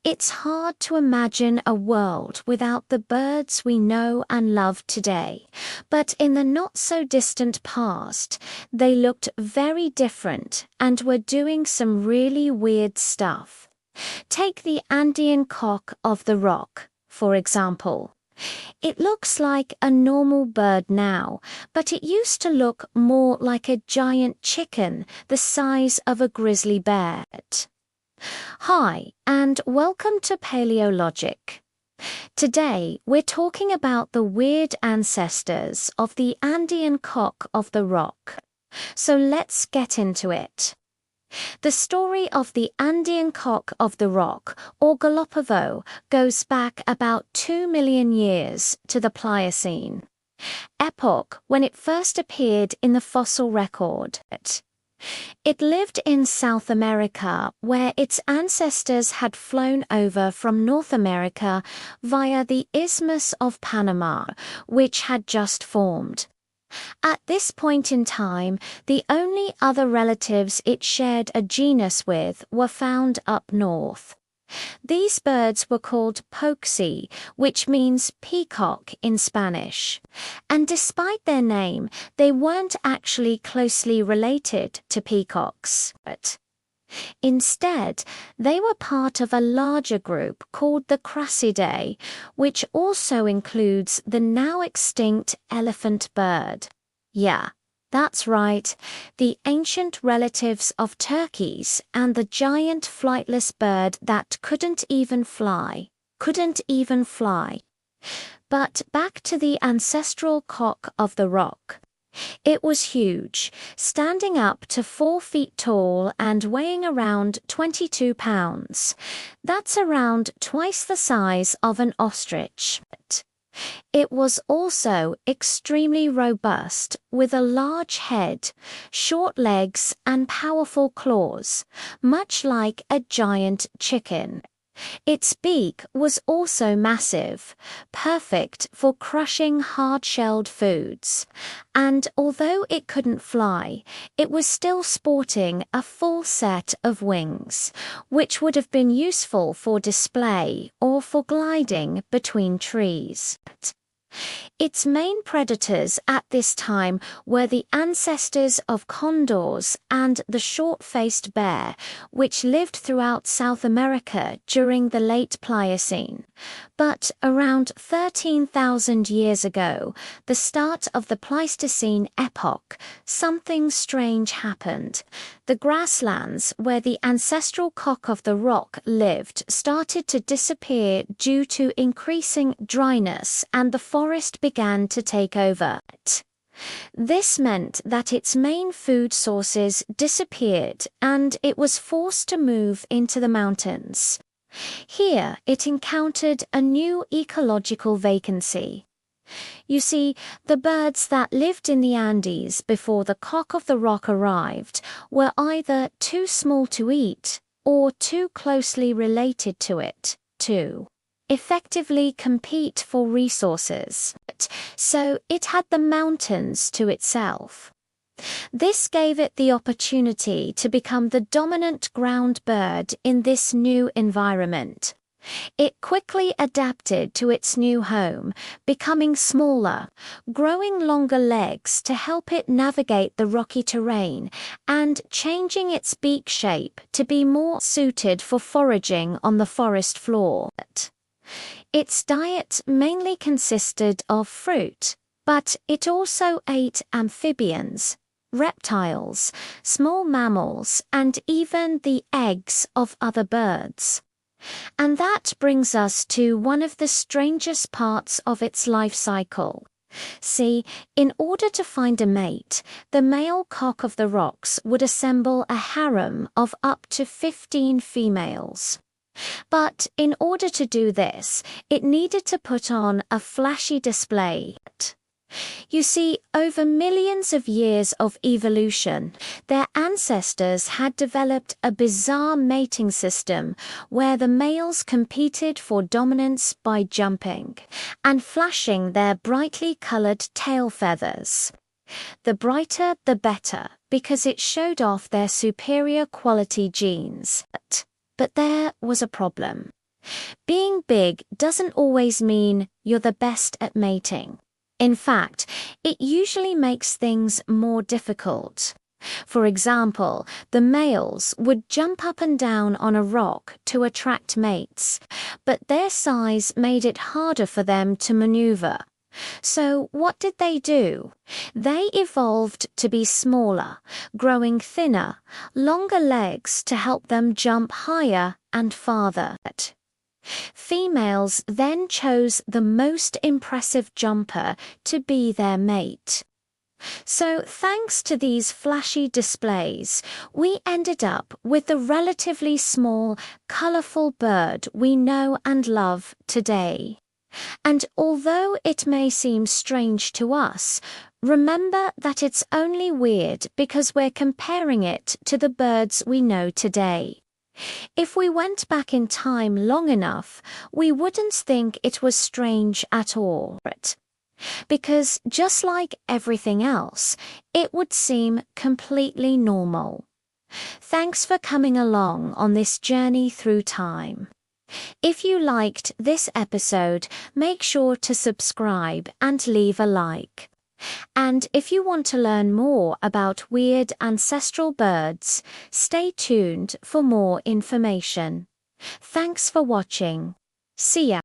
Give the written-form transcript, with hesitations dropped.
It's hard to imagine a world without the birds we know and love today, but in the not-so-distant past, they looked very different and were doing some really weird stuff. Take the Andean cock of the rock, for example. It looks like a normal bird now, but it used to look more like a giant chicken the size of a grizzly bear. Hi, and welcome to Paleologic. Today, we're talking about the weird ancestors of the Andean cock of the rock. So let's get into it. The story of the Andean cock of the rock, or Galapavo, goes back about 2 million years to the Pliocene, epoch when it first appeared in the fossil record. It lived in South America, where its ancestors had flown over from North America via the Isthmus of Panama, which had just formed. At this point in time, the only other relatives it shared a genus with were found up north. These birds were called poxi, which means peacock in Spanish. And despite their name, they weren't actually closely related to peacocks. Instead, they were part of a larger group called the Crassidae, which also includes the now extinct elephant bird. Yeah, that's right, the ancient relatives of turkeys and the giant flightless bird that couldn't even fly. But back to the ancestral cock of the rock. It was huge, standing up to 4 feet tall and weighing around 22 pounds. That's around twice the size of an ostrich. It was also extremely robust, with a large head, short legs and powerful claws, much like a giant chicken. Its beak was also massive, perfect for crushing hard-shelled foods, and although it couldn't fly, it was still sporting a full set of wings, which would have been useful for display or for gliding between trees. Its main predators at this time were the ancestors of condors and the short-faced bear, which lived throughout South America during the late Pliocene. But around 13,000 years ago, the start of the Pleistocene epoch, something strange happened. The grasslands where the ancestral cock of the rock lived started to disappear due to increasing dryness, and the forest began to take over. This meant that its main food sources disappeared and it was forced to move into the mountains. Here it encountered a new ecological vacancy. You see, the birds that lived in the Andes before the cock of the rock arrived were either too small to eat or too closely related to it to effectively compete for resources. So it had the mountains to itself. This gave it the opportunity to become the dominant ground bird in this new environment. It quickly adapted to its new home, becoming smaller, growing longer legs to help it navigate the rocky terrain, and changing its beak shape to be more suited for foraging on the forest floor. Its diet mainly consisted of fruit, but it also ate amphibians, reptiles, small mammals, and even the eggs of other birds. And that brings us to one of the strangest parts of its life cycle. See, in order to find a mate, the male cock of the rocks would assemble a harem of up to 15 females. But in order to do this, it needed to put on a flashy display. You see, over millions of years of evolution, their ancestors had developed a bizarre mating system where the males competed for dominance by jumping and flashing their brightly colored tail feathers. The brighter the better, because it showed off their superior quality genes. But there was a problem. Being big doesn't always mean you're the best at mating. In fact, it usually makes things more difficult. For example, the males would jump up and down on a rock to attract mates, but their size made it harder for them to maneuver. So what did they do? They evolved to be smaller, growing thinner, longer legs to help them jump higher and farther. Females then chose the most impressive jumper to be their mate. So thanks to these flashy displays, we ended up with the relatively small, colorful bird we know and love today. And although it may seem strange to us, remember that it's only weird because we're comparing it to the birds we know today. If we went back in time long enough, we wouldn't think it was strange at all. Because just like everything else, it would seem completely normal. Thanks for coming along on this journey through time. If you liked this episode, make sure to subscribe and leave a like. And if you want to learn more about weird ancestral birds, stay tuned for more information. Thanks for watching. See ya.